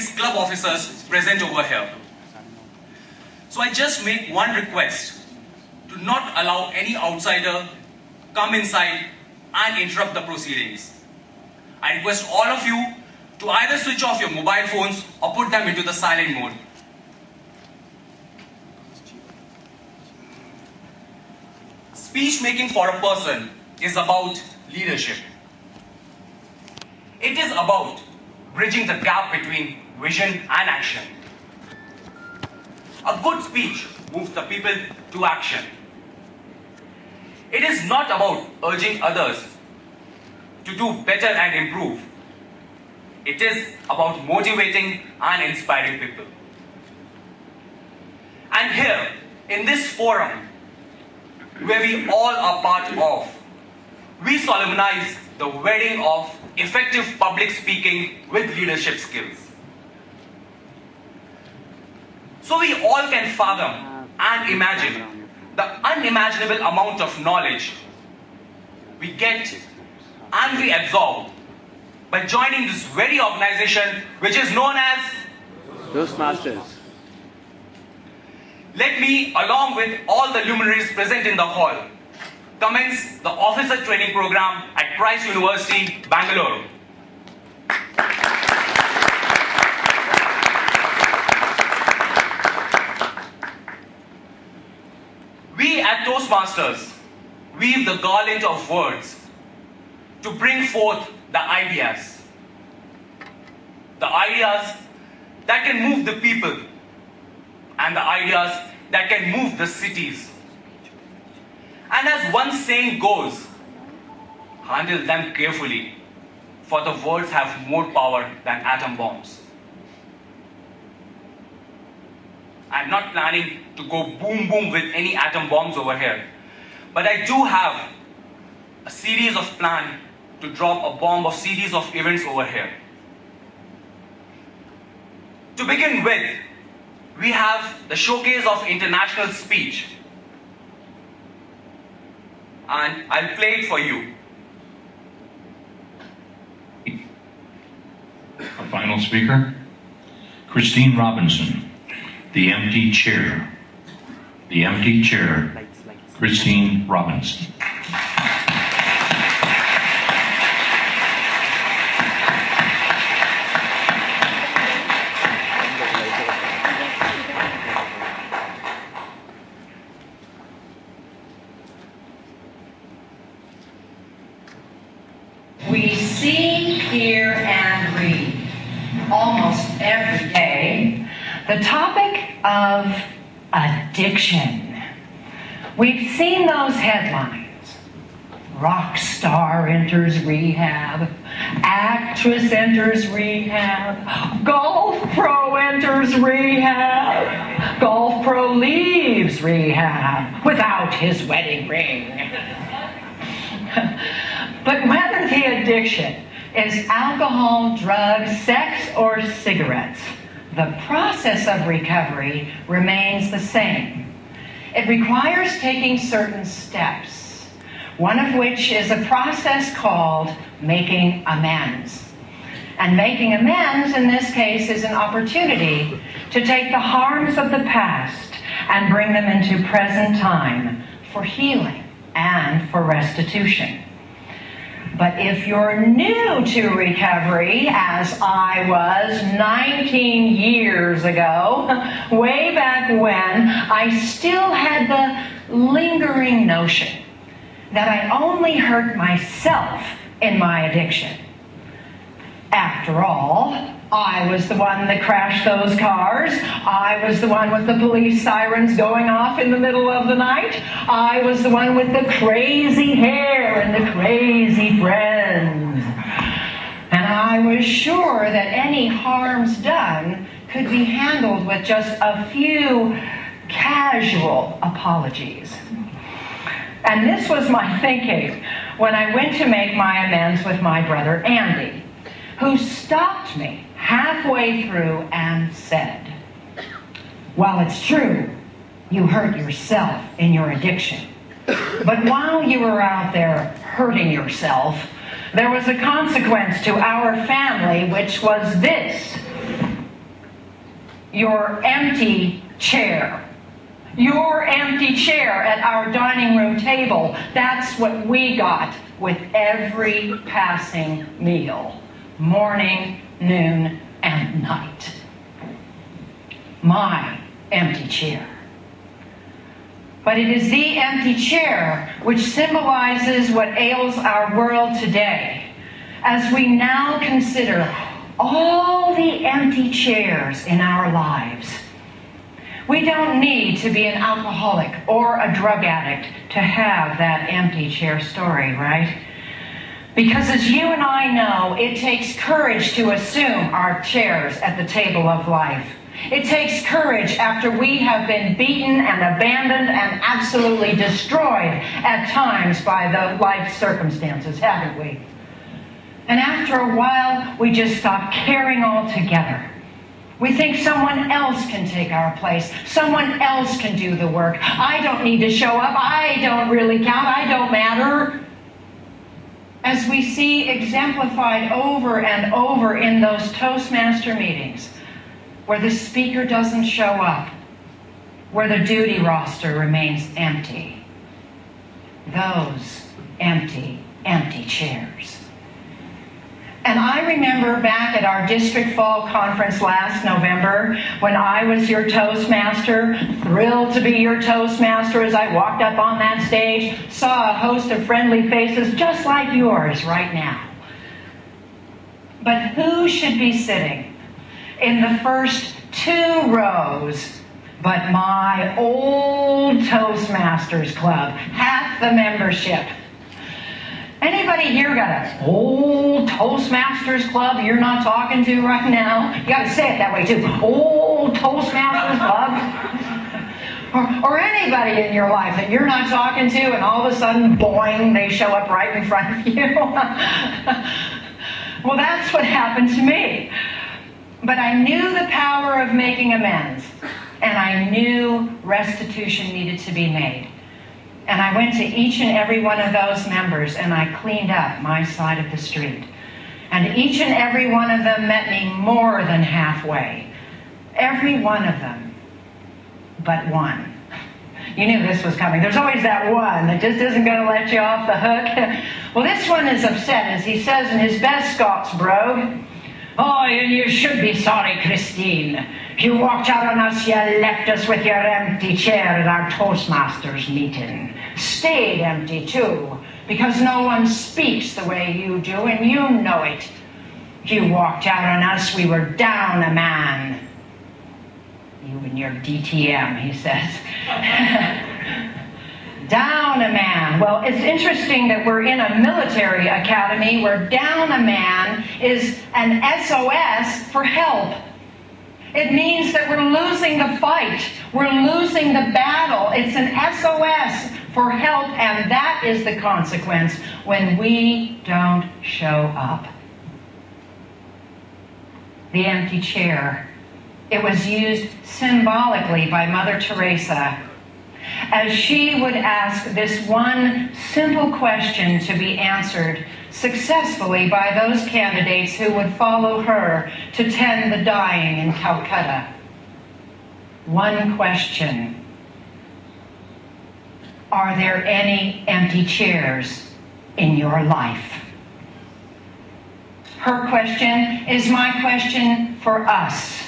these club officers present over here. So I just make one request, to not allow any outsider come inside and interrupt the proceedings. I request all of you to either switch off your mobile phones or put them into the silent mode. Speech making for a person is about leadership. It is about bridging the gap between vision and action. A good speech moves the people to action. It is not about urging others to do better and improve. It is about motivating and inspiring people. And here, in this forum, where we all are part of, we solemnize the wedding of effective public speaking with leadership skills. So we all can fathom and imagine the unimaginable amount of knowledge we get and we absorb by joining this very organization which is known as Toastmasters. Let me, along with all the luminaries present in the hall, commence the officer training program at Christ University, Bangalore. We at Toastmasters weave the garland of words to bring forth the ideas that can move the people and the ideas that can move the cities. And as one saying goes, handle them carefully, for the words have more power than atom bombs. I'm not planning to go boom boom with any atom bombs over here, but I do have a series of plans to drop a bomb of series of events over here. To begin with, we have the showcase of international speech, and I'll play it for you. Our final speaker, Christine Robinson, The Empty Chair. The Empty Chair, Christine Robinson. We see, hear, and read almost every day the topic of addiction. We've seen those headlines. Rock star enters rehab, actress enters rehab, golf pro enters rehab, golf pro leaves rehab without his wedding ring. But whether the addiction is alcohol, drugs, sex, or cigarettes, the process of recovery remains the same. It requires taking certain steps, one of which is a process called making amends. And making amends in this case is an opportunity to take the harms of the past and bring them into present time for healing and for restitution. But if you're new to recovery, as I was 19 years ago, way back when, I still had the lingering notion that I only hurt myself in my addiction. After all, I was the one that crashed those cars. I was the one with the police sirens going off in the middle of the night. I was the one with the crazy hair and the crazy friends. And I was sure that any harms done could be handled with just a few casual apologies. And this was my thinking when I went to make my amends with my brother Andy, who stopped me halfway through and said, "Well, it's true, you hurt yourself in your addiction. But while you were out there hurting yourself, there was a consequence to our family, which was this. your empty chair. Your empty chair at our dining room table. That's what we got with every passing meal. Morning, noon, and night. My empty chair. But it is the empty chair which symbolizes what ails our world today, as we now consider all the empty chairs in our lives. We don't need to be an alcoholic or a drug addict to have that empty chair story, right? Because as you and I know, it takes courage to assume our chairs at the table of life. It takes courage after we have been beaten and abandoned and absolutely destroyed at times by the life circumstances, haven't we? And after a while, we just stop caring altogether. We think someone else can take our place. Someone else can do the work. I don't need to show up. I don't really count. I don't matter. As we see exemplified over and over in those Toastmaster meetings, where the speaker doesn't show up, where the duty roster remains empty. Those empty, empty chairs. And I remember back at our district fall conference last November when I was your Toastmaster, thrilled to be your Toastmaster as I walked up on that stage, saw a host of friendly faces just like yours right now. But who should be sitting in the first 2 rows but my old Toastmasters Club, half the membership? Anybody here got an old Toastmasters Club you're not talking to right now? You got to say it that way too. Old Toastmasters Club. Or anybody in your life that you're not talking to and all of a sudden, boing, they show up right in front of you. Well, that's what happened to me. But I knew the power of making amends, and I knew restitution needed to be made. And I went to each and every one of those members, and I cleaned up my side of the street. And each and every one of them met me more than halfway. Every one of them, but one. You knew this was coming. There's always that one that just isn't going to let you off the hook. Well, this one is upset, as he says in his best Scots brogue. Oh, you should be sorry, Christine. You walked out on us, you left us with your empty chair at our Toastmasters meeting. Stayed empty, too, because no one speaks the way you do, and you know it. You walked out on us, we were down a man. You and your DTM, he says. Down a man. Well, it's interesting that we're in a military academy where down a man is an SOS for help. It means that we're losing the fight. We're losing the battle. It's an SOS for help, and that is the consequence when we don't show up. The empty chair. It was used symbolically by Mother Teresa as she would ask this one simple question to be answered successfully by those candidates who would follow her to tend the dying in Calcutta. One question: are there any empty chairs in your life? Her question is my question for us.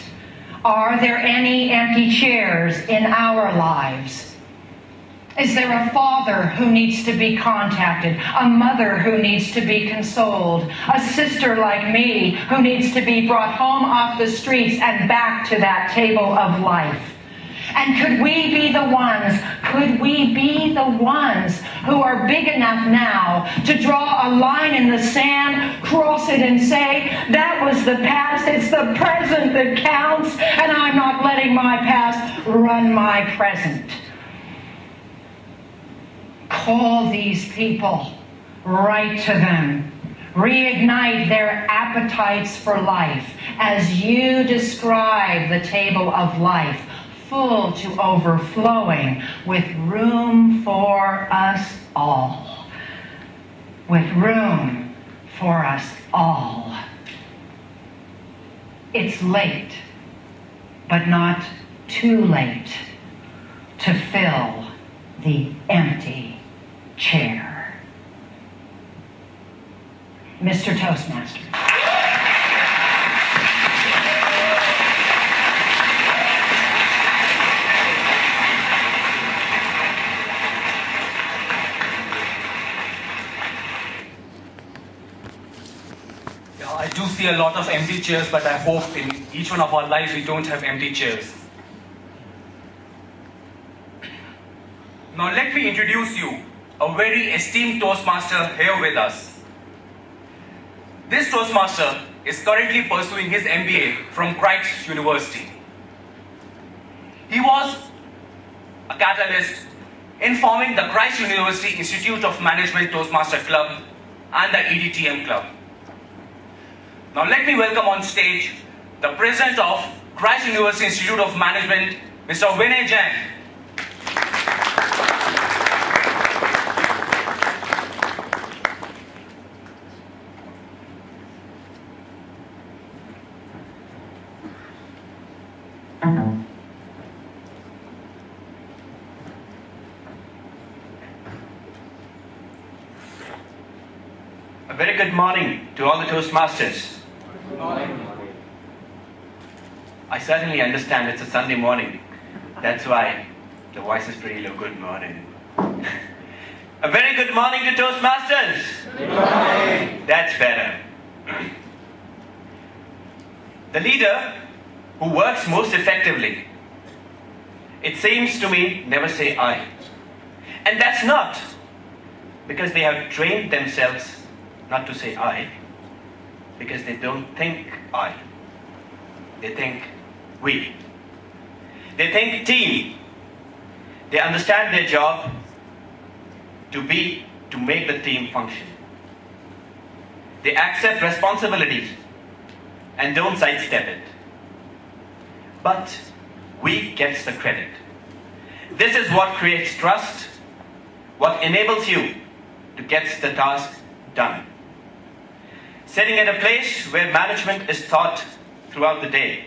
Are there any empty chairs in our lives? Is there a father who needs to be contacted, a mother who needs to be consoled, a sister like me who needs to be brought home off the streets and back to that table of life? And could we be the ones who are big enough now to draw a line in the sand, cross it and say, that was the past, it's the present that counts, and I'm not letting my past run my present? Call these people, write to them, reignite their appetites for life as you describe the table of life, full to overflowing with room for us all. With room for us all. It's late. but not too late to fill the empty chair. Mr. Toastmaster. I do see a lot of empty chairs, but I hope in each one of our lives we don't have empty chairs. Now let me introduce you a very esteemed Toastmaster here with us. This Toastmaster is currently pursuing his MBA from Christ University. He was a catalyst in forming the Christ University Institute of Management Toastmaster Club and the EDTM Club. Now let me welcome on stage the President of Christ University Institute of Management, Mr. L Jan. A very good morning to all the Toastmasters. Good morning. I certainly understand it's a Sunday morning. That's why the voice is pretty low. Good morning. A very good morning to Toastmasters. Good morning. That's better. The leader who works most effectively, it seems to me, never say I. And that's not because they have trained themselves not to say I, because they don't think I. They think we. They think team. They understand their job to be to make the team function. They accept responsibilities and don't sidestep it. But we gets the credit. This is what creates trust, what enables you to get the task done. Sitting at a place where management is taught throughout the day,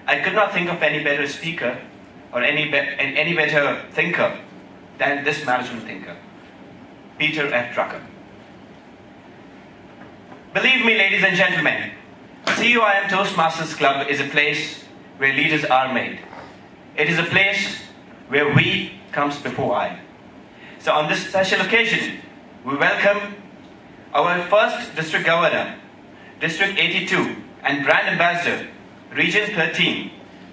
I could not think of any better speaker or any better thinker than this management thinker, Peter F. Drucker. Believe me, ladies and gentlemen, CUIM Toastmasters Club is a place where leaders are made. It is a place where we comes before I. So on this special occasion, we welcome our first District Governor, District 82, and Brand Ambassador, Region 13,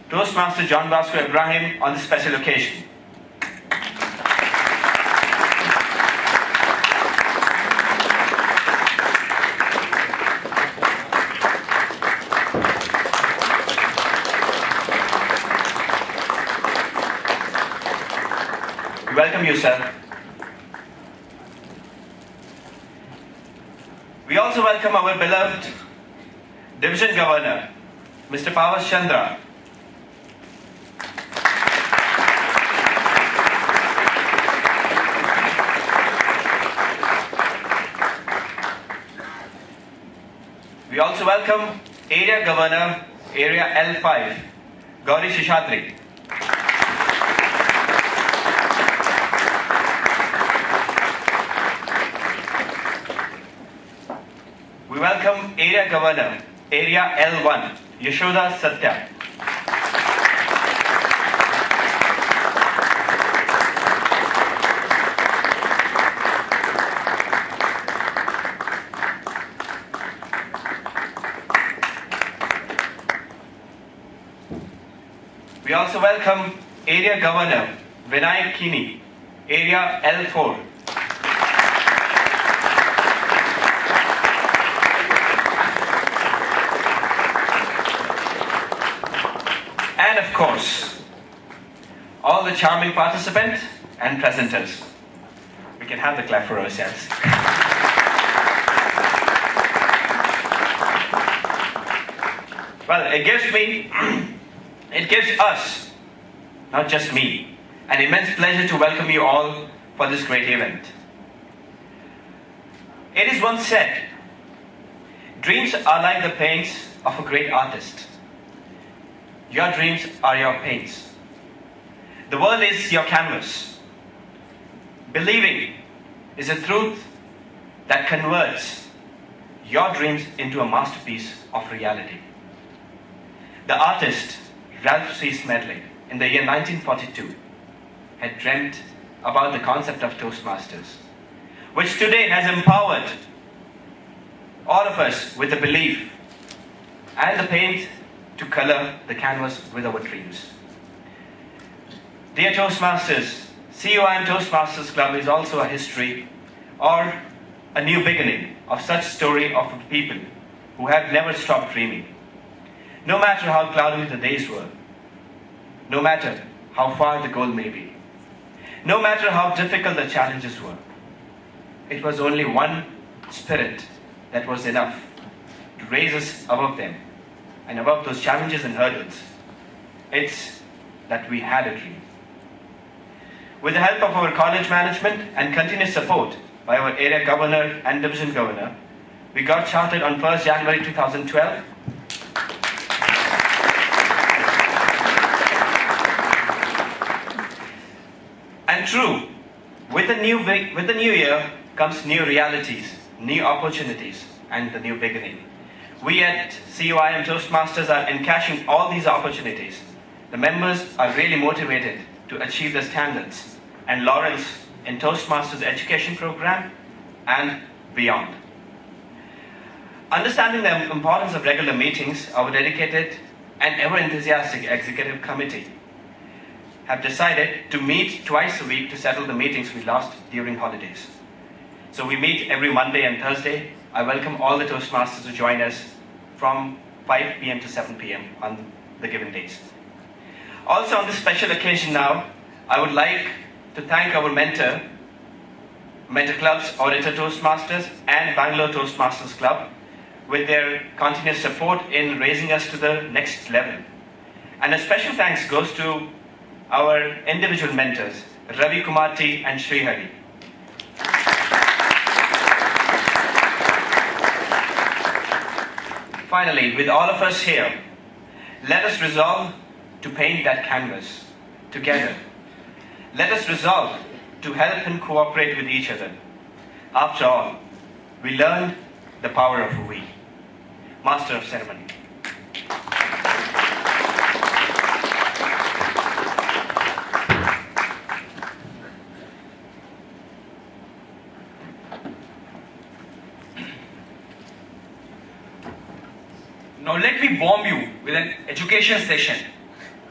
Toastmaster John Bosco Ibrahim, on this special occasion. Welcome you, sir. We also welcome our beloved Division Governor, Mr. Pavas Chandra. We also welcome Area Governor, Area L5, Gauri Shishadri. We welcome Area Governor, Area L1, Yashoda Satya. We also welcome Area Governor, Vinay Kini, Area L4. And of course, all the charming participants and presenters. We can have the clap for ourselves. Well, it gives us, not just me, an immense pleasure to welcome you all for this great event. It is once said, dreams are like the paints of a great artist. Your dreams are your paints. The world is your canvas. Believing is a truth that converts your dreams into a masterpiece of reality. The artist Ralph C. Smedley, in the year 1942, had dreamt about the concept of Toastmasters, which today has empowered all of us with the belief and the paint to color the canvas with our dreams. Dear Toastmasters, COIM Toastmasters Club is also a history or a new beginning of such story of people who have never stopped dreaming. No matter how cloudy the days were, no matter how far the goal may be, no matter how difficult the challenges were, it was only one spirit that was enough to raise us above them and above those challenges and hurdles. It's that we had a dream. With the help of our college management and continuous support by our area governor and division governor, we got chartered on 1st January 2012. And true, with the new year comes new realities, new opportunities, and the new beginning. We at COIM Toastmasters are encashing all these opportunities. The members are really motivated to achieve the standards and laurels in Toastmasters education program and beyond. Understanding the importance of regular meetings, our dedicated and ever enthusiastic executive committee have decided to meet twice a week to settle the meetings we lost during holidays. So we meet every Monday and Thursday. I welcome all the Toastmasters to join us from 5 p.m. to 7 p.m. on the given days. Also on this special occasion now, I would like to thank our mentor clubs, Auditor Toastmasters and Bangalore Toastmasters Club, with their continuous support in raising us to the next level. And a special thanks goes to our individual mentors, Ravi Kumar T and Sri Hari. Finally, with all of us here, let us resolve to paint that canvas together. Let us resolve to help and cooperate with each other. After all, we learned the power of we. Master of Ceremony. Now let me bomb you with an education session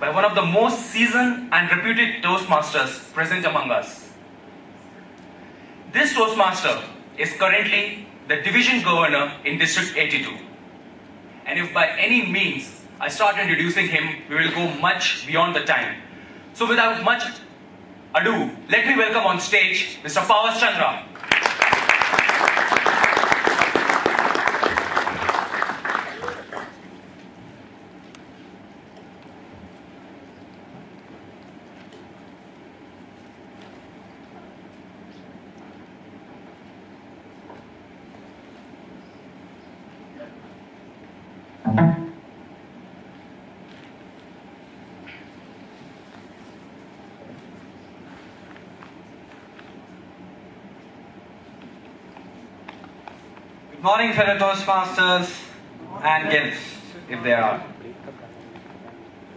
by one of the most seasoned and reputed Toastmasters present among us. This Toastmaster is currently the Division Governor in District 82. And if by any means I start introducing him, we will go much beyond the time. So without much ado, let me welcome on stage Mr. Pavas Chandra. Good morning, fellow Toastmasters and guests, if there are.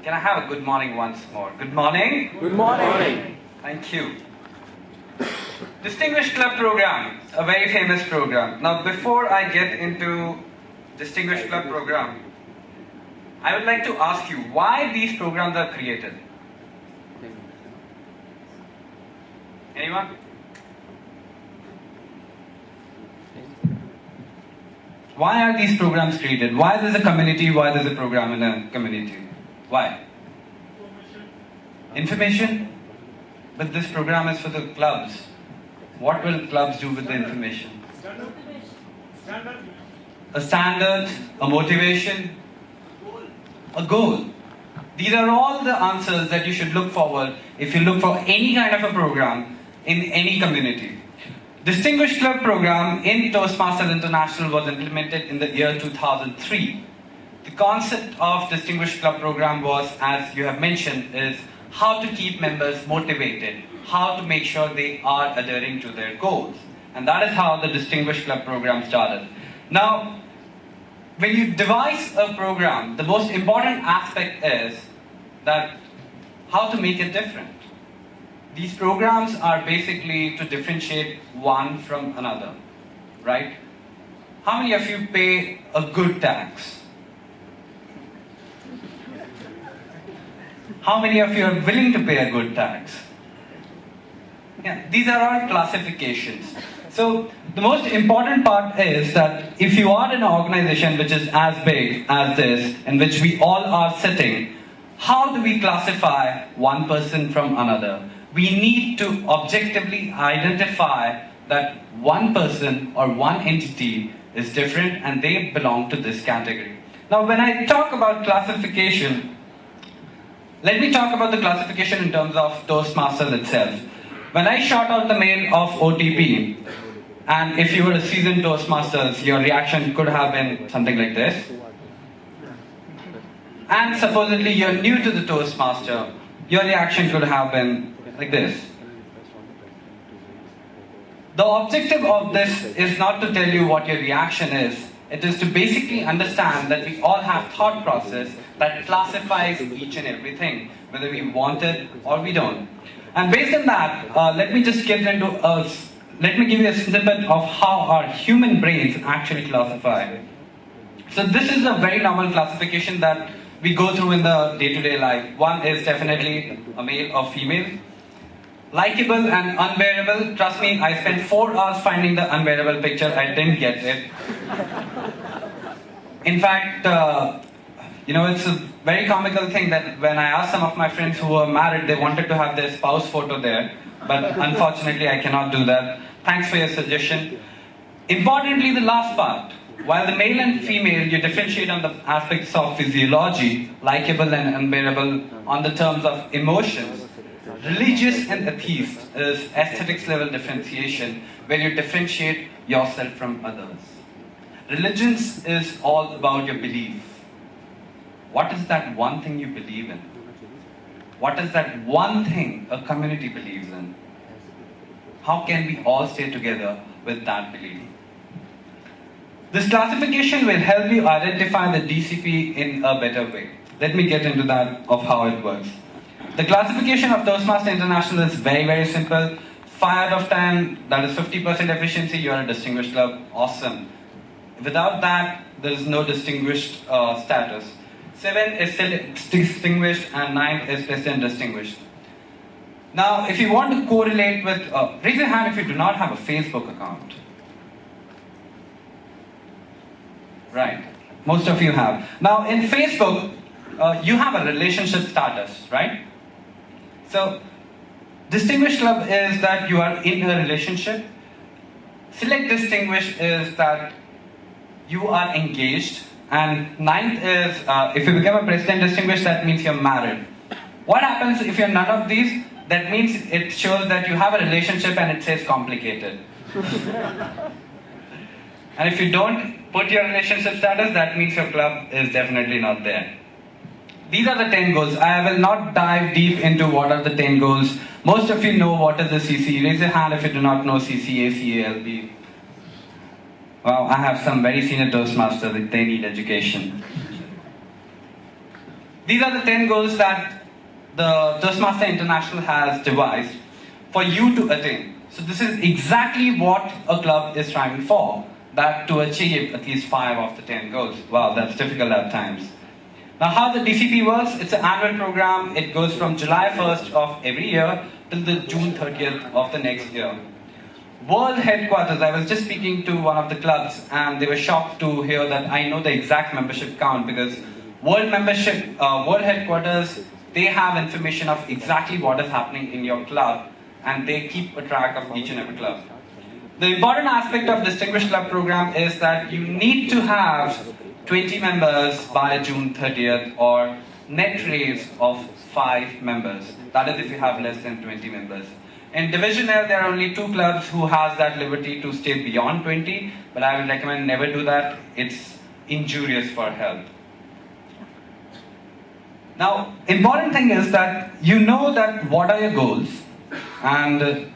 Can I have a good morning once more? Good morning. Good morning. Thank you. Distinguished Club Program, a very famous program. Now, before I get into Distinguished Club Program, I would like to ask you why these programs are created. Anyone? Why are these programs created? Why there's a community? Why there's a program in a community? Why? Information? But this program is for the clubs. What will clubs do with the information? A standard, a motivation, a goal. These are all the answers that you should look forward if you look for any kind of a program in any community. Distinguished Club Program in Toastmasters International was implemented in the year 2003. the concept of Distinguished Club Program was, as you have mentioned, is how to keep members motivated, how to make sure they are adhering to their goals. And that is how the Distinguished Club Program started. Now, when you devise a program, the most important aspect is that how to make it different. These programs are basically to differentiate one from another, right? How many of you pay a good tax? How many of you are willing to pay a good tax? Yeah, these are all classifications. So the most important part is that if you are in an organization which is as big as this, in which we all are sitting, how do we classify one person from another? We need to objectively identify that one person or one entity is different and they belong to this category. Now, when I talk about classification, let me talk about the classification in terms of Toastmasters itself. When I shot out the mail of OTP, and if you were a seasoned Toastmasters, your reaction could have been something like this. And supposedly you're new to the Toastmaster, your reaction could have been like this. The objective of this is not to tell you what your reaction is. It is to basically understand that we all have thought process that classifies each and everything, whether we want it or we don't. And based on that, let me just get into let me give you a snippet of how our human brains actually classify. So this is a very normal classification that we go through in the day-to-day life. One is definitely a male or female. Likable and unbearable. Trust me, I spent 4 hours finding the unbearable picture. I didn't get it. In fact, it's a very comical thing that when I asked some of my friends who were married, they wanted to have their spouse photo there. But unfortunately, I cannot do that. Thanks for your suggestion. Importantly, the last part. While the male and female, you differentiate on the aspects of physiology, likable and unbearable, on the terms of emotions. Religious and atheist is aesthetics level differentiation, where you differentiate yourself from others. Religions is all about your belief. What is that one thing you believe in? What is that one thing a community believes in? How can we all stay together with that belief? This classification will help you identify the DCP in a better way. Let me get into that of how it works. The classification of Toastmaster International is very, very simple. 5 out of 10, that is 50% efficiency, you're a distinguished club. Awesome. Without that, there is no distinguished status. 7 is still distinguished and 9 is less than distinguished. Now, if you want to correlate with, raise your hand if you do not have a Facebook account. Right, most of you have. Now, in Facebook, you have a relationship status, right? So, distinguished club is that you are in a relationship. Select distinguished is that you are engaged. And 9th is, if you become a president distinguished, that means you're married. What happens if you're none of these? That means it shows that you have a relationship and it says complicated. And if you don't put your relationship status, that means your club is definitely not there. These are the 10 goals. I will not dive deep into what are the 10 goals. Most of you know what is the CC. Raise your hand if you do not know CC, ACALB. Wow, I have some very senior Toastmasters that they need education. These are the 10 goals that the Toastmaster International has devised for you to attain. So this is exactly what a club is striving for, that to achieve at least 5 of the 10 goals. Wow, that's difficult at times. Now how the DCP works, it's an annual program. It goes from July 1st of every year till the June 30th of the next year. World headquarters, I was just speaking to one of the clubs and they were shocked to hear that I know the exact membership count because world headquarters, they have information of exactly what is happening in your club and they keep a track of each and every club. The important aspect of Distinguished Club Program is that you need to have 20 members by June 30th or net raise of 5 members. That is if you have less than 20 members. In Division L, there are only 2 clubs who has that liberty to stay beyond 20, but I would recommend never do that. It's injurious for health. Now, important thing is that you know that what are your goals and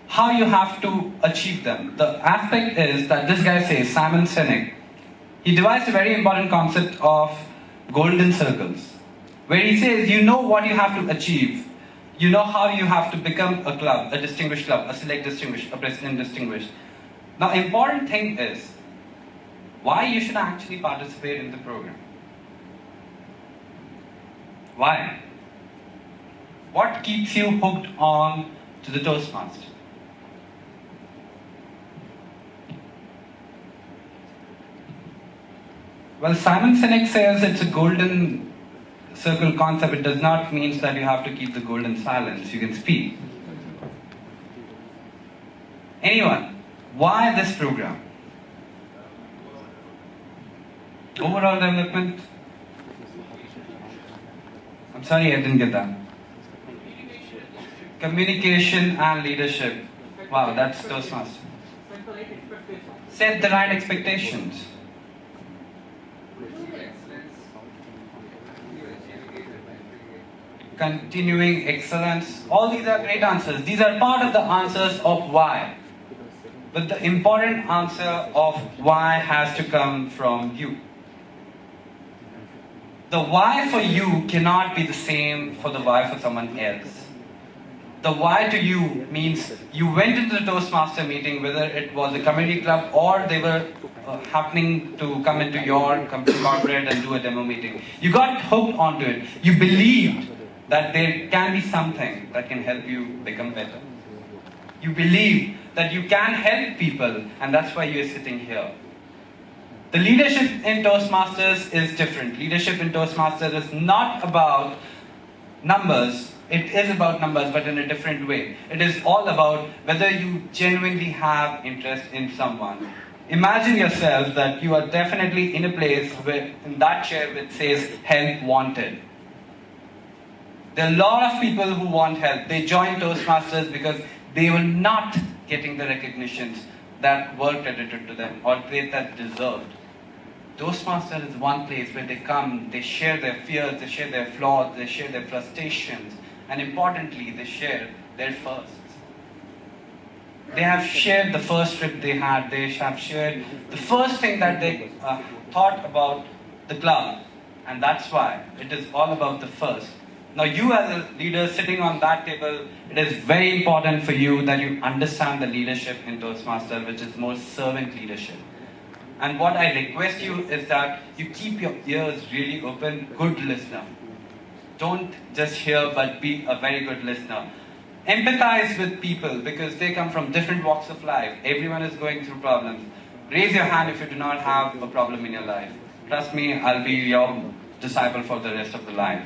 how you have to achieve them. The aspect is that this guy says, Simon Sinek, he devised a very important concept of golden circles, where he says you know what you have to achieve, you know how you have to become a club, a distinguished club, a select distinguished, a president distinguished. Now, important thing is why you should actually participate in the program. Why? What keeps you hooked on to the Toastmaster? Well, Simon Sinek says it's a golden circle concept. It does not mean that you have to keep the golden silence. You can speak. Anyone, why this program? Overall development? I'm sorry, I didn't get that. Communication and leadership. Wow, that's Toastmaster. Set the right expectations. Continuing excellence. All these are great answers. These are part of the answers of why. But the important answer of why has to come from you. The why for you cannot be the same for the why for someone else. The why to you means you went into the Toastmaster meeting, whether it was a community club or they were happening to come into your corporate and do a demo meeting. You got hooked onto it. You believed that there can be something that can help you become better. You believe that you can help people, and that's why you're sitting here. The leadership in Toastmasters is different. Leadership in Toastmasters is not about numbers. It is about numbers, but in a different way. It is all about whether you genuinely have interest in someone. Imagine yourself that you are definitely in a place where, in that chair which says help wanted. There are a lot of people who want help. They join Toastmasters because they were not getting the recognitions that were credited to them or that deserved. Toastmasters is one place where they come, they share their fears, they share their flaws, they share their frustrations, and importantly, they share their firsts. They have shared the first trip they had, they have shared the first thing that they thought about the club, and that's why it is all about the first. Now, you as a leader sitting on that table, it is very important for you that you understand the leadership in Toastmaster, which is more servant leadership. And what I request you is that you keep your ears really open, good listener. Don't just hear, but be a very good listener. Empathize with people because they come from different walks of life. Everyone is going through problems. Raise your hand if you do not have a problem in your life. Trust me, I'll be your disciple for the rest of the life.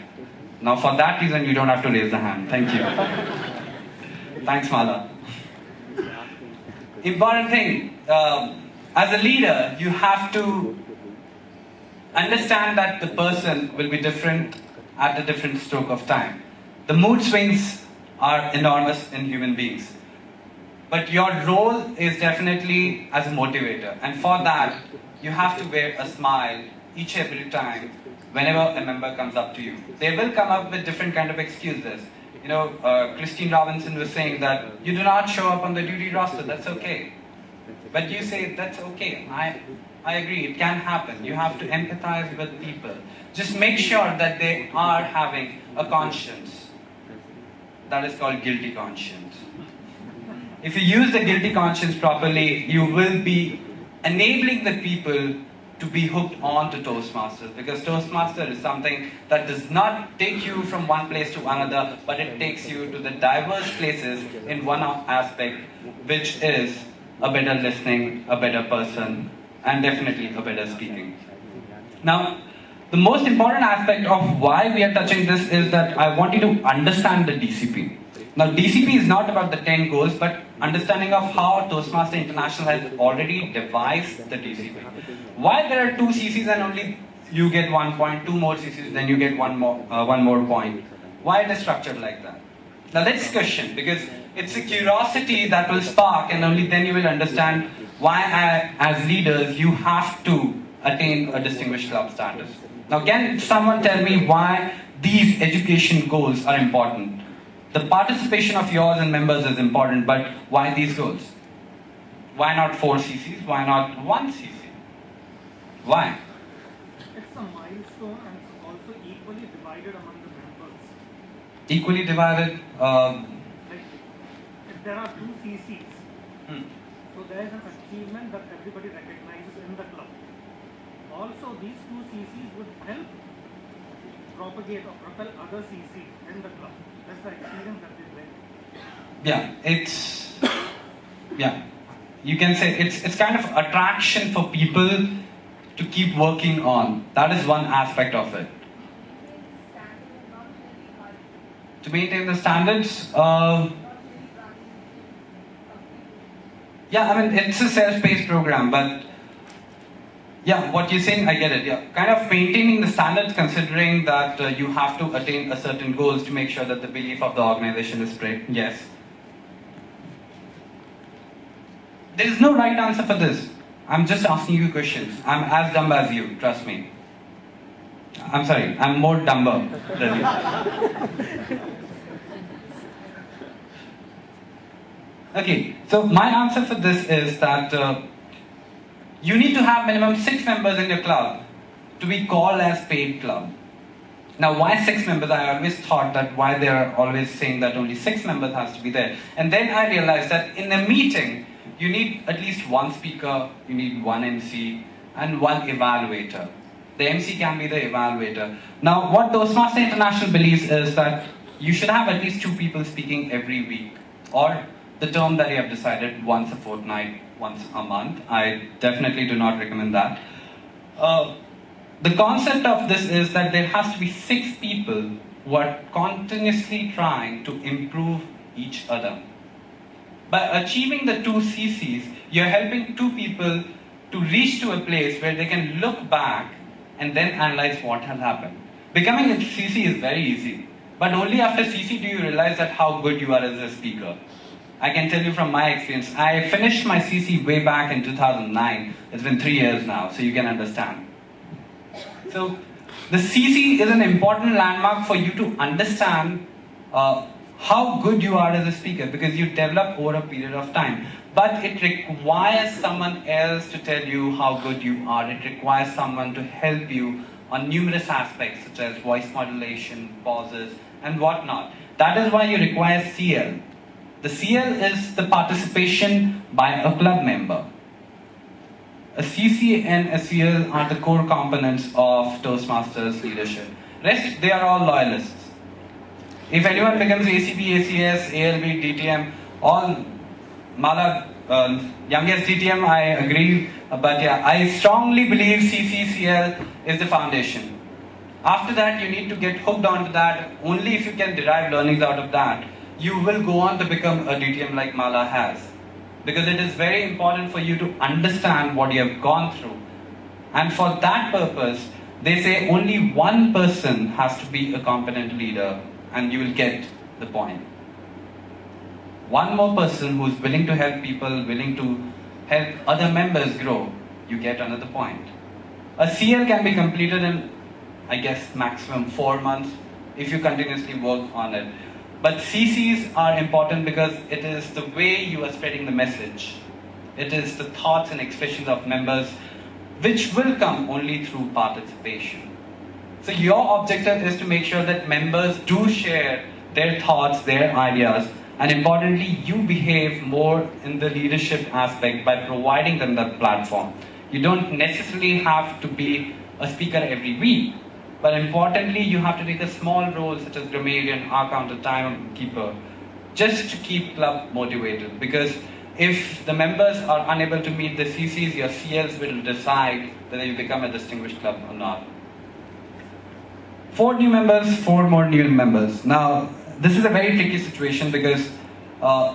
Now, for that reason, you don't have to raise the hand. Thank you. Thanks, Mala. Important thing, as a leader, you have to understand that the person will be different at a different stroke of time. The mood swings are enormous in human beings. But your role is definitely as a motivator. And for that, you have to wear a smile each every time whenever a member comes up to you. They will come up with different kind of excuses. You know, Christine Robinson was saying that you do not show up on the duty roster, that's okay. But you say, that's okay, I agree, it can happen. You have to empathize with people. Just make sure that they are having a conscience. That is called guilty conscience. If you use the guilty conscience properly, you will be enabling the people to be hooked on to Toastmasters, because Toastmaster is something that does not take you from one place to another, but it takes you to the diverse places in one aspect, which is a better listening, a better person, and definitely a better speaking. Now, the most important aspect of why we are touching this is that I want you to understand the DCP. Now, DCP is not about the 10 goals, but understanding of how Toastmaster International has already devised the DCP. Why there are 2 CCs and only you get 1 point, 2 more CCs, then you get one more point. Why it is structured like that? Now let's question, because it's a curiosity that will spark, and only then you will understand why as leaders you have to attain a distinguished club status. Now can someone tell me why these education goals are important. The participation of yours and members is important, but why these goals? Why not 4 CCs? Why not 1 CC? Why? It's a milestone and it's also equally divided among the members. Equally divided? Like, if there are 2 CCs, so there is an achievement that everybody recognizes in the club. Also, these 2 CCs would help propagate or propel other CCs in the club. That's the experience that they bring. Yeah, you can say it's kind of attraction for people to keep working on. That is one aspect of it. To maintain the standards, yeah, I mean, it's a self-paced program, but yeah, what you're saying, I get it. Yeah, kind of maintaining the standards, considering that you have to attain a certain goals to make sure that the belief of the organization is spread. Yes. There is no right answer for this. I'm just asking you questions. I'm as dumb as you, trust me. I'm sorry, I'm more dumber than you. Okay, so my answer for this is that you need to have minimum 6 members in your club to be called as paid club. Now, why 6 members? I always thought that why they are always saying that only 6 members has to be there. And then I realized that in a meeting, you need at least 1 speaker, you need 1 MC, and 1 evaluator. The MC can be the evaluator. Now, what Toastmaster International believes is that you should have at least 2 people speaking every week, or the term that you have decided, once a fortnight, once a month. I definitely do not recommend that. The concept of this is that there has to be 6 people who are continuously trying to improve each other. By achieving the 2 CCs, you're helping 2 people to reach to a place where they can look back and then analyze what has happened. Becoming a CC is very easy, but only after CC do you realize that how good you are as a speaker. I can tell you from my experience, I finished my CC way back in 2009. It's been 3 years now, so you can understand. So, the CC is an important landmark for you to understand how good you are as a speaker, because you develop over a period of time. But it requires someone else to tell you how good you are. It requires someone to help you on numerous aspects, such as voice modulation, pauses, and whatnot. That is why you require CL. The CL is the participation by a club member. A CC and a CL are the core components of Toastmasters leadership. Rest, they are all loyalists. If anyone becomes ACB, ACS, ALB, DTM, all Mala, youngest DTM, I agree, but yeah, I strongly believe CCCL is the foundation. After that, you need to get hooked onto that. Only if you can derive learnings out of that, you will go on to become a DTM like Mala has. Because it is very important for you to understand what you have gone through. And for that purpose, they say only 1 person has to be a competent leader, and you will get the point. 1 more person who is willing to help people, willing to help other members grow, you get another point. A CL can be completed in, I guess, maximum 4 months if you continuously work on it. But CCs are important because it is the way you are spreading the message. It is the thoughts and expressions of members which will come only through participation. So your objective is to make sure that members do share their thoughts, their ideas, and importantly, you behave more in the leadership aspect by providing them that platform. You don't necessarily have to be a speaker every week, but importantly, you have to take a small role such as grammarian, counter, timekeeper, just to keep club motivated. Because if the members are unable to meet the CCs, your CLs will decide whether you become a distinguished club or not. 4 new members, 4 more new members. Now, this is a very tricky situation because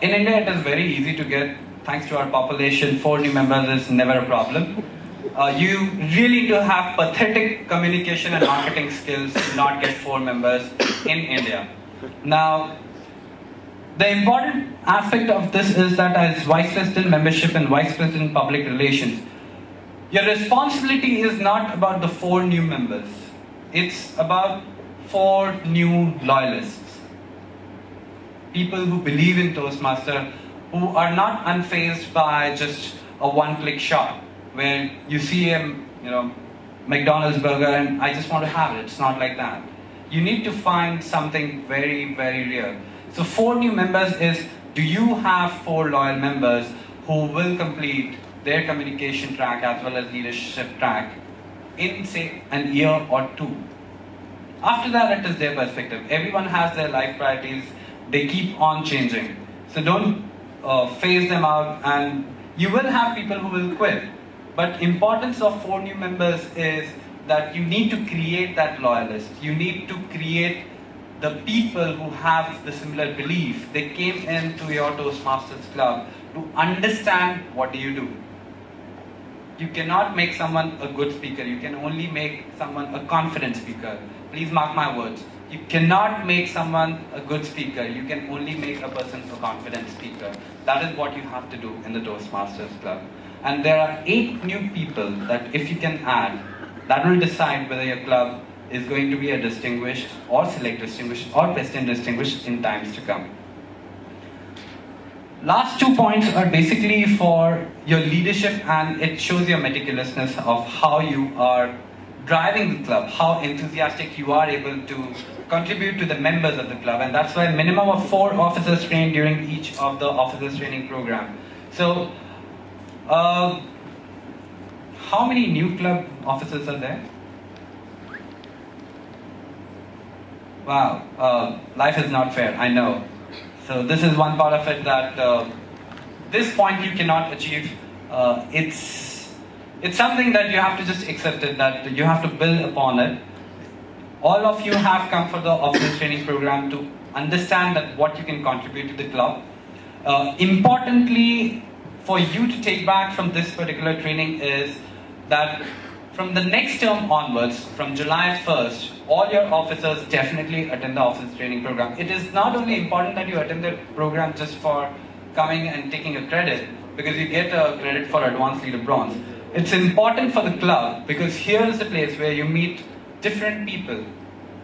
in India it is very easy to get, thanks to our population, 4 new members is never a problem. You really need to have pathetic communication and marketing skills to not get 4 members in India. Now, the important aspect of this is that as Vice President Membership and Vice President Public Relations, your responsibility is not about the 4 new members. It's about 4 new loyalists. People who believe in Toastmaster, who are not unfazed by just a one-click shop, where you see a McDonald's burger and I just want to have it. It's not like that. You need to find something very, very real. So 4 new members is, do you have 4 loyal members who will complete their communication track as well as leadership track in, say, an year or 2? After that, it is their perspective. Everyone has their life priorities. They keep on changing. So don't phase them out, and you will have people who will quit. But importance of 4 new members is that you need to create that loyalist. You need to create the people who have the similar belief. They came into your Toastmasters club to understand what do you do. You cannot make someone a good speaker. You can only make someone a confident speaker. Please mark my words. You cannot make someone a good speaker. You can only make a person a confident speaker. That is what you have to do in the Toastmasters club. And there are 8 new people that if you can add, that will decide whether your club is going to be a distinguished or select distinguished or best in distinguished in times to come. Last 2 points are basically for your leadership, and it shows your meticulousness of how you are driving the club, how enthusiastic you are able to contribute to the members of the club, and that's why minimum of 4 officers trained during each of the officers training program. So, how many new club officers are there? Wow, life is not fair, I know. So this is one part of it that this point you cannot achieve. It's something that you have to just accept it, that you have to build upon it. All of you have come for the officers training program to understand that what you can contribute to the club. Importantly, for you to take back from this particular training is that from the next term onwards, from July 1st, all your officers definitely attend the officers training program. It is not only important that you attend the program just for coming and taking a credit, because you get a credit for advanced leader bronze. It's important for the club because here is the place where you meet different people.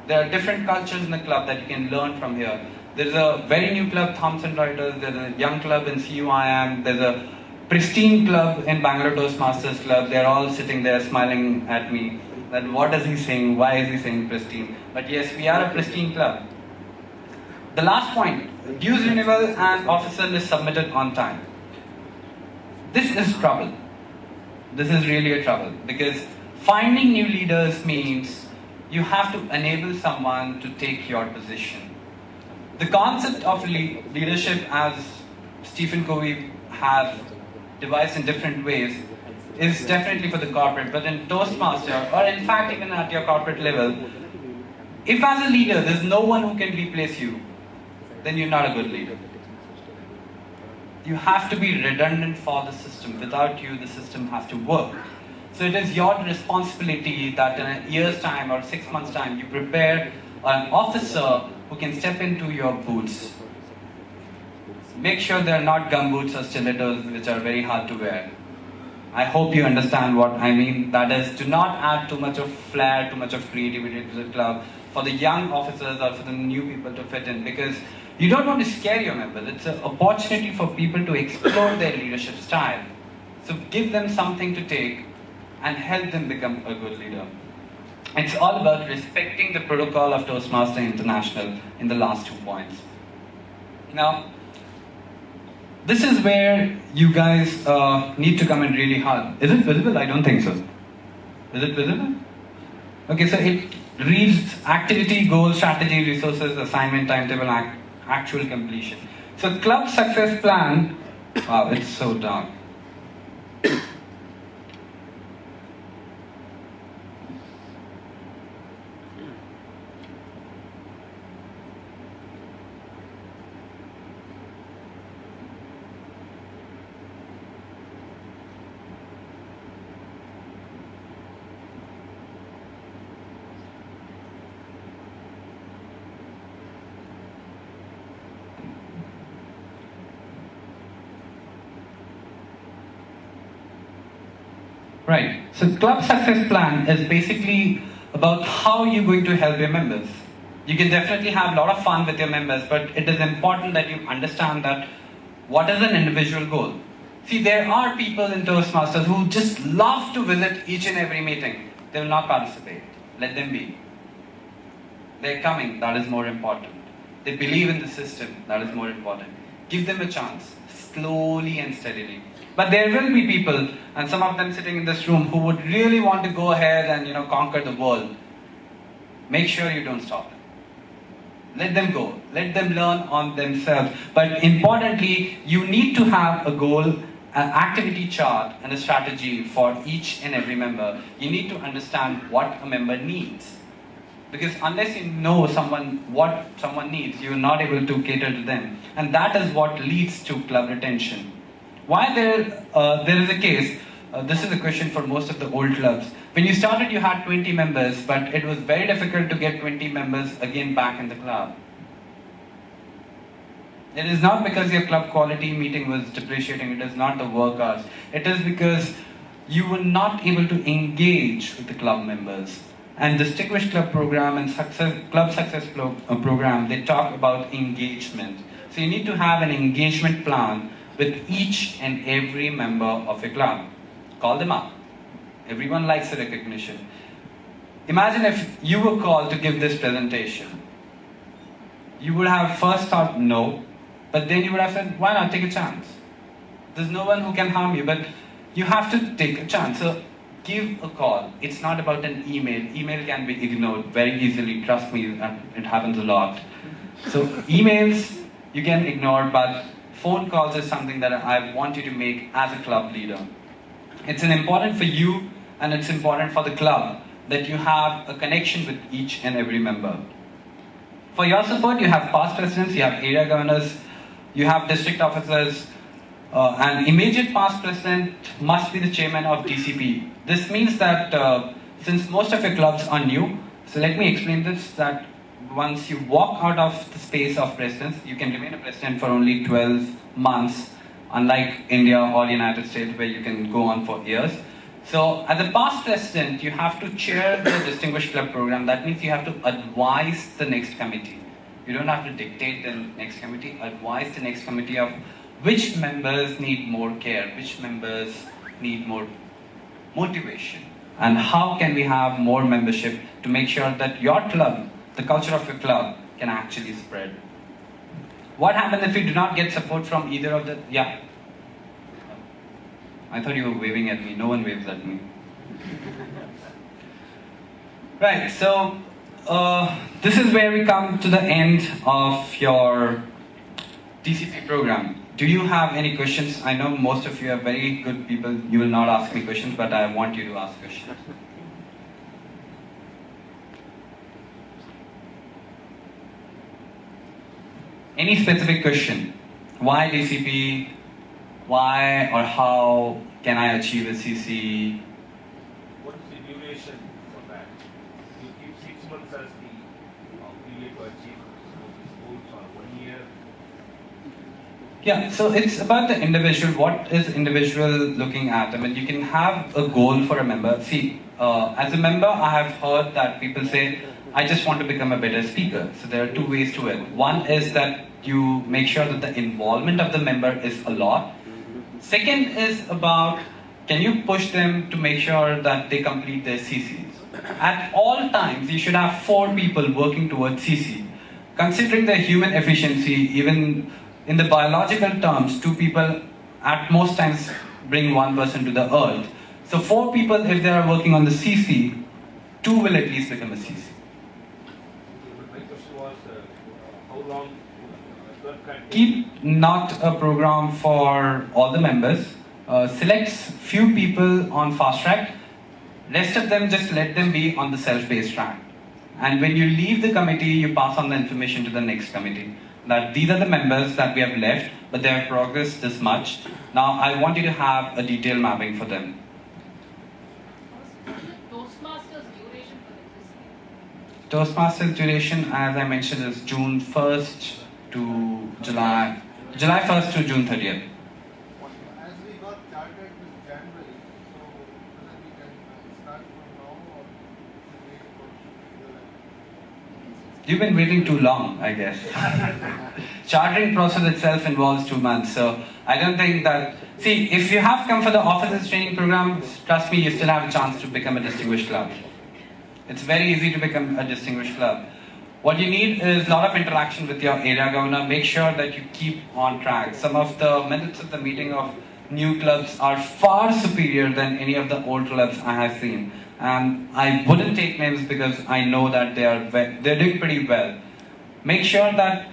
There are different cultures in the club that you can learn from here. There's a very new club, Thomson Reuters. There's a young club in CUIM. There's a pristine club in Bangalore Toastmasters Club. They're all sitting there smiling at me. That what does he saying? Why is he saying pristine? But yes, we are a pristine club. The last point, dues renewal and officer list submitted on time. This is trouble. This is really a trouble because finding new leaders means you have to enable someone to take your position. The concept of leadership, as Stephen Covey has devised in different ways, is definitely for the corporate, but in Toastmaster, or in fact even at your corporate level, if as a leader there's no one who can replace you, then you're not a good leader. You have to be redundant for the system. Without you, the system has to work. So it is your responsibility that in a year's time or 6 months' time, you prepare an officer who can step into your boots. Make sure they're not gumboots or stilettos, which are very hard to wear. I hope you understand what I mean. That is, do not add too much of flair, too much of creativity to the club for the young officers or for the new people to fit in, because you don't want to scare your members. It's an opportunity for people to explore their leadership style. So give them something to take and help them become a good leader. It's all about respecting the protocol of Toastmaster International in the last 2 points. Now, this is where you guys need to come in really hard. Is it visible? I don't think so. Is it visible? Okay, so it reads activity, goal, strategy, resources, assignment, timetable, actual completion. So club success plan, wow, it's so dark. Right. So club success plan is basically about how you're going to help your members. You can definitely have a lot of fun with your members, but it is important that you understand that what is an individual goal. See, there are people in Toastmasters who just love to visit each and every meeting. They will not participate. Let them be. They're coming, that is more important. They believe in the system, that is more important. Give them a chance, slowly and steadily. But there will be people, and some of them sitting in this room, who would really want to go ahead and conquer the world. Make sure you don't stop them. Let them go. Let them learn on themselves. But importantly, you need to have a goal, an activity chart, and a strategy for each and every member. You need to understand what a member needs. Because unless you know what someone needs, you are not able to cater to them. And that is what leads to club retention. Why there is a case, this is a question for most of the old clubs. When you started, you had 20 members, but it was very difficult to get 20 members again back in the club. It is not because your club quality meeting was depreciating, it is not the work hours. It is because you were not able to engage with the club members. And Distinguished Club Program and Club Success Program, they talk about engagement. So you need to have an engagement plan with each and every member of your club. Call them up. Everyone likes the recognition. Imagine if you were called to give this presentation. You would have first thought no, but then you would have said, why not take a chance? There's no one who can harm you, but you have to take a chance. So give a call. It's not about an email. Email can be ignored very easily. Trust me, it happens a lot. So emails you can ignore, but phone calls is something that I want you to make as a club leader. It's important for you and it's important for the club that you have a connection with each and every member. For your support, you have past presidents, you have area governors, you have district officers. An immediate past president must be the chairman of DCP. This means that since most of your clubs are new, so let me explain this, that once you walk out of the space of presidents, you can remain a president for only 12 months, unlike India or United States where you can go on for years. So as a past president, you have to chair the Distinguished Club Program. That means you have to advise the next committee. You don't have to dictate the next committee, advise the next committee of which members need more care, which members need more motivation, and how can we have more membership to make sure that your club, the culture of your club, can actually spread. What happens if you do not get support from either of the... Yeah. I thought you were waving at me. No one waves at me. Right, so this is where we come to the end of your DCP program. Do you have any questions? I know most of you are very good people. You will not ask me questions, but I want you to ask questions. Any specific question? Why DCP? Why or how can I achieve a CC? What is the duration for that? You keep 6 months as the period to achieve these goals, or 1 year? Yeah, so it's about the individual. What is individual looking at? I mean, you can have a goal for a member. See, as a member, I have heard that people say, I just want to become a better speaker. So there are two ways to it. One is that you make sure that the involvement of the member is a lot. Second is about, can you push them to make sure that they complete their CCs? At all times, you should have 4 people working towards CC. Considering the human efficiency, even in the biological terms, 2 people at most times bring 1 person to the earth. So 4 people, if they are working on the CC, 2 will at least become a CC. My question was, how long Keep not a program for all the members. Select few people on fast track. Rest of them, just let them be on the self-paced track. And when you leave the committee, you pass on the information to the next committee. That these are the members that we have left, but they have progressed this much. Now I want you to have a detailed mapping for them. Toastmasters duration for this year? Toastmasters duration, as I mentioned, is June 1st to July 1st to June 30th. As we got chartered this January, so whether we can start from now or wait for July? You've been waiting too long, I guess. Chartering process itself involves 2 months, so I don't think that... See, if you have come for the officers training program, trust me, you still have a chance to become a distinguished club. It's very easy to become a distinguished club. What you need is a lot of interaction with your area governor. Make sure that you keep on track. Some of the minutes of the meeting of new clubs are far superior than any of the old clubs I have seen. And I wouldn't take names because I know that they're doing pretty well. Make sure that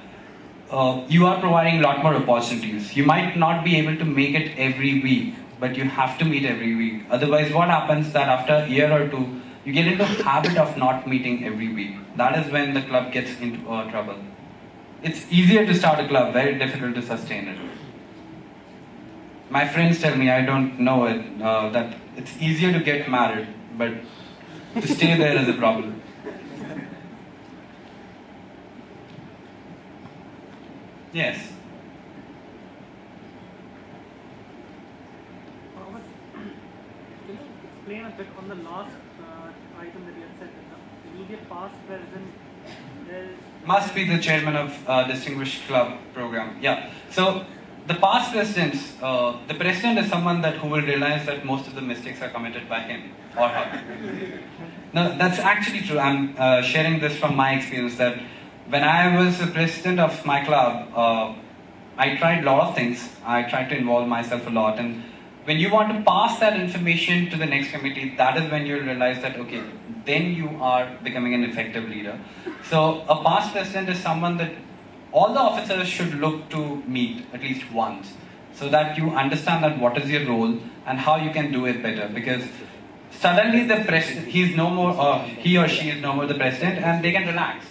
you are providing a lot more opportunities. You might not be able to make it every week, but you have to meet every week. Otherwise, what happens that after a year or two, you get into a habit of not meeting every week. That is when the club gets into trouble. It's easier to start a club, very difficult to sustain it. My friends tell me, I don't know it, that it's easier to get married, but to stay there is a problem. Yes. Can you explain a bit on the last item that you had said, that the immediate past president is... Must be the chairman of Distinguished Club program. Yeah. So the past presidents, the president is someone who will realize that most of the mistakes are committed by him or her. No, that's actually true. I'm sharing this from my experience that when I was the president of my club, I tried a lot of things. I tried to involve myself a lot. And when you want to pass that information to the next committee, that is when you realize that, okay, then you are becoming an effective leader. So a past president is someone that all the officers should look to meet at least once, so that you understand that what is your role and how you can do it better. Because suddenly the president, he or she is no more the president, and they can relax.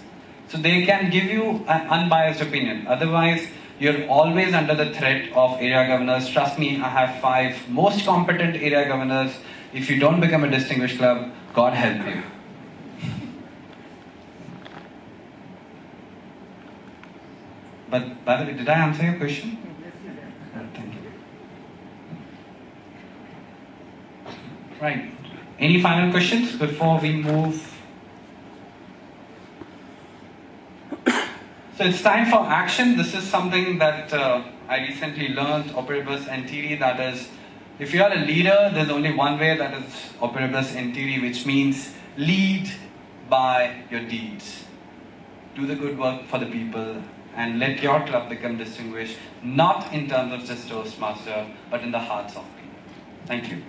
So they can give you an unbiased opinion. Otherwise, you're always under the threat of area governors. Trust me, I have 5 most competent area governors. If you don't become a distinguished club, God help you. But by the way, did I answer your question? Yes, you did. Thank you. Right. Any final questions before we move? So it's time for action. This is something that I recently learned, operibus entiri, that is, if you are a leader, there's only one way, that is operibus entiri, which means lead by your deeds. Do the good work for the people and let your club become distinguished, not in terms of just Toastmaster, but in the hearts of people. Thank you.